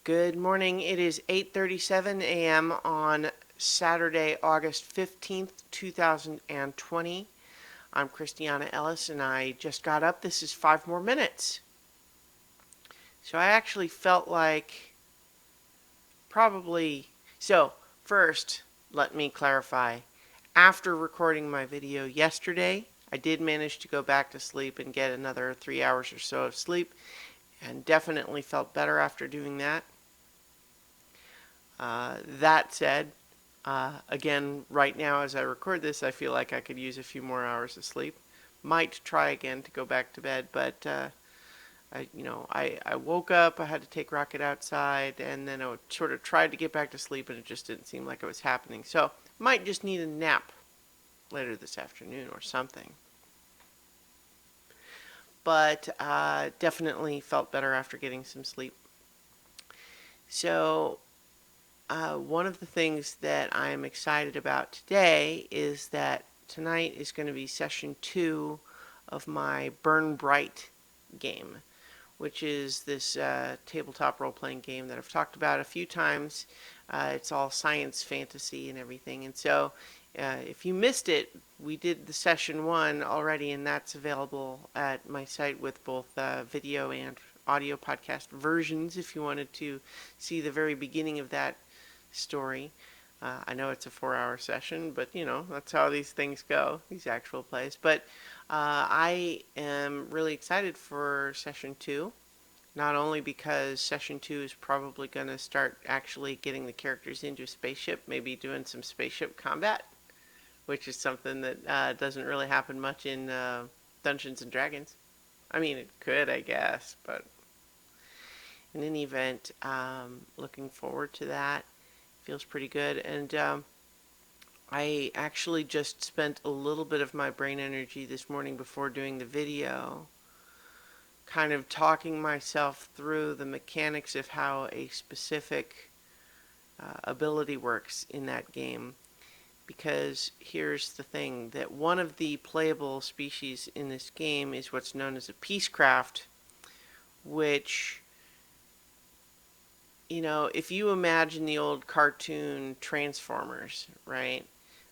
Good morning. It is 8:37 a.m. on Saturday, August 15th, 2020. I'm Christiana Ellis and I just got up. This is 5 more minutes. So I actually felt like first, let me clarify. After recording my video yesterday, I did manage to go back to sleep and get another 3 hours or so of sleep, and definitely felt better after doing that. That said, again, right now as I record this, I feel like I could use a few more hours of sleep. Might try again to go back to bed, but I woke up, I had to take Rocket outside, and then I sort of tried to get back to sleep, and it just didn't seem like it was happening. So, might just need a nap later this afternoon or something. But definitely felt better after getting some sleep. So, one of the things that I am excited about today is that tonight is going to be session 2 of my Burnbright game, which is this tabletop role-playing game that I've talked about a few times. It's all science fantasy and everything, and so if you missed it, we did the session 1 already, and that's available at my site with both video and audio podcast versions if you wanted to see the very beginning of that story. I know it's a 4-hour session, but that's how these things go, these actual plays. But I am really excited for session 2, not only because session 2 is probably going to start actually getting the characters into a spaceship, maybe doing some spaceship combat, which is something that doesn't really happen much in Dungeons and Dragons. I mean, it could, I guess, but in any event, looking forward to that. Feels pretty good. And I actually just spent a little bit of my brain energy this morning before doing the video kind of talking myself through the mechanics of how a specific ability works in that game. Because here's the thing, that one of the playable species in this game is what's known as a Piececraft, which, if you imagine the old cartoon Transformers, right?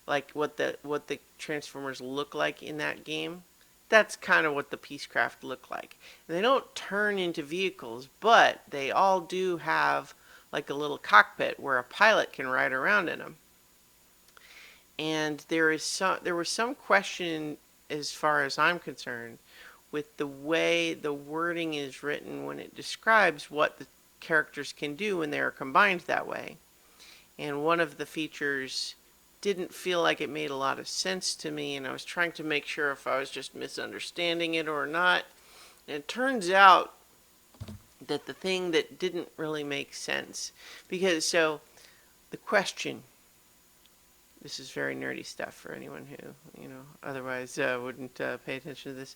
Like what the Transformers look like in that game, that's kind of what the Piececraft look like. And they don't turn into vehicles, but they all do have like a little cockpit where a pilot can ride around in them. And there was some question, as far as I'm concerned, with the way the wording is written when it describes what the characters can do when they are combined that way. And one of the features didn't feel like it made a lot of sense to me, and I was trying to make sure if I was just misunderstanding it or not. And it turns out that the thing that didn't really make sense, because the question, this is very nerdy stuff for anyone who otherwise wouldn't pay attention to this.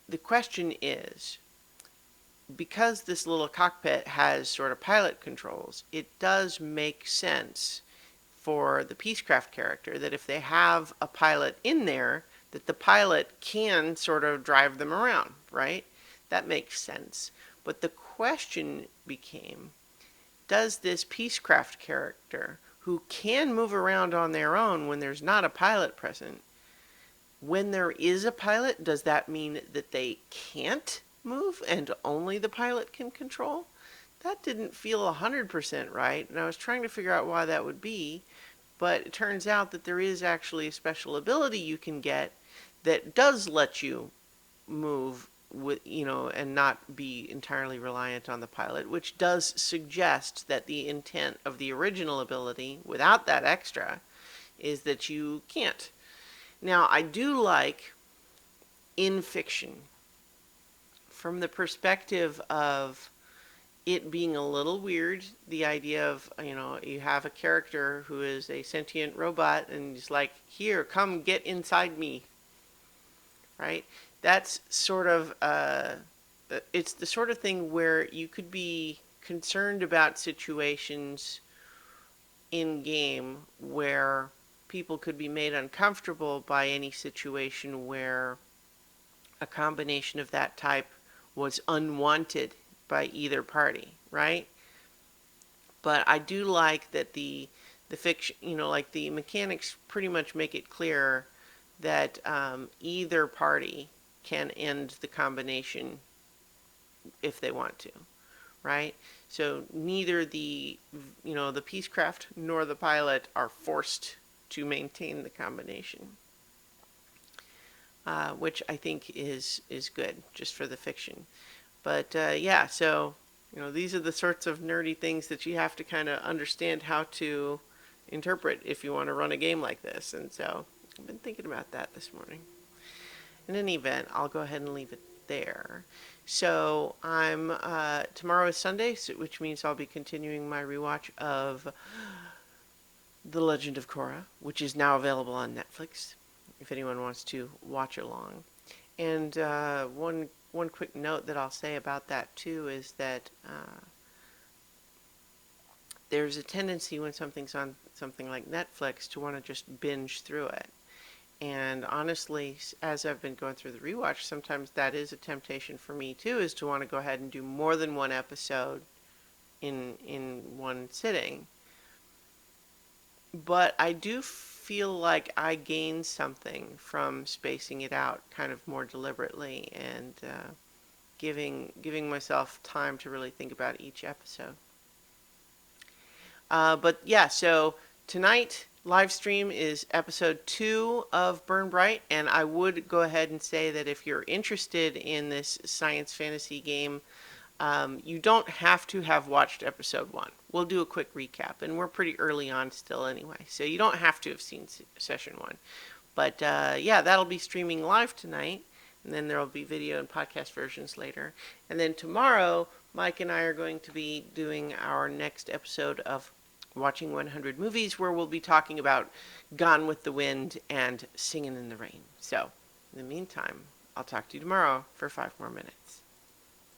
The question is, because this little cockpit has sort of pilot controls, it does make sense for the Piececraft character that if they have a pilot in there, that the pilot can sort of drive them around, right? That makes sense. But the question became, does this Piececraft character, who can move around on their own when there's not a pilot present, when there is a pilot, does that mean that they can't move and only the pilot can control? That didn't feel 100% right, and I was trying to figure out why that would be, but it turns out that there is actually a special ability you can get that does let you move with, and not be entirely reliant on the pilot, which does suggest that the intent of the original ability, without that extra, is that you can't. Now, I do like, in fiction, from the perspective of it being a little weird, the idea of, you have a character who is a sentient robot and he's like, here, come get inside me, right? That's sort of, it's the sort of thing where you could be concerned about situations in game where people could be made uncomfortable by any situation where a combination of that type was unwanted by either party, right? But I do like that the fiction, like the mechanics pretty much make it clear that either party can end the combination if they want to, right? So neither the Piececraft nor the pilot are forced to maintain the combination, which I think is good just for the fiction. But yeah, so these are the sorts of nerdy things that you have to kind of understand how to interpret if you want to run a game like this. And so I've been thinking about that this morning. In any event, I'll go ahead and leave it there. So I'm tomorrow is Sunday, which means I'll be continuing my rewatch of The Legend of Korra, which is now available on Netflix, if anyone wants to watch along. And one quick note that I'll say about that too is that there's a tendency when something's on something like Netflix to want to just binge through it. And honestly, as I've been going through the rewatch, sometimes that is a temptation for me too, is to want to go ahead and do more than one episode in one sitting. But I do feel like I gain something from spacing it out kind of more deliberately and giving myself time to really think about each episode. But yeah, so tonight live stream is episode 2 of Burnbright, and I would go ahead and say that if you're interested in this science fantasy game, you don't have to have watched episode 1. We'll do a quick recap, and we're pretty early on still anyway, so you don't have to have seen session 1. But yeah, that'll be streaming live tonight, and then there will be video and podcast versions later. And then tomorrow, Mike and I are going to be doing our next episode of Watching 100 Movies, where we'll be talking about Gone with the Wind and Singin' in the Rain. So, in the meantime, I'll talk to you tomorrow for 5 more minutes.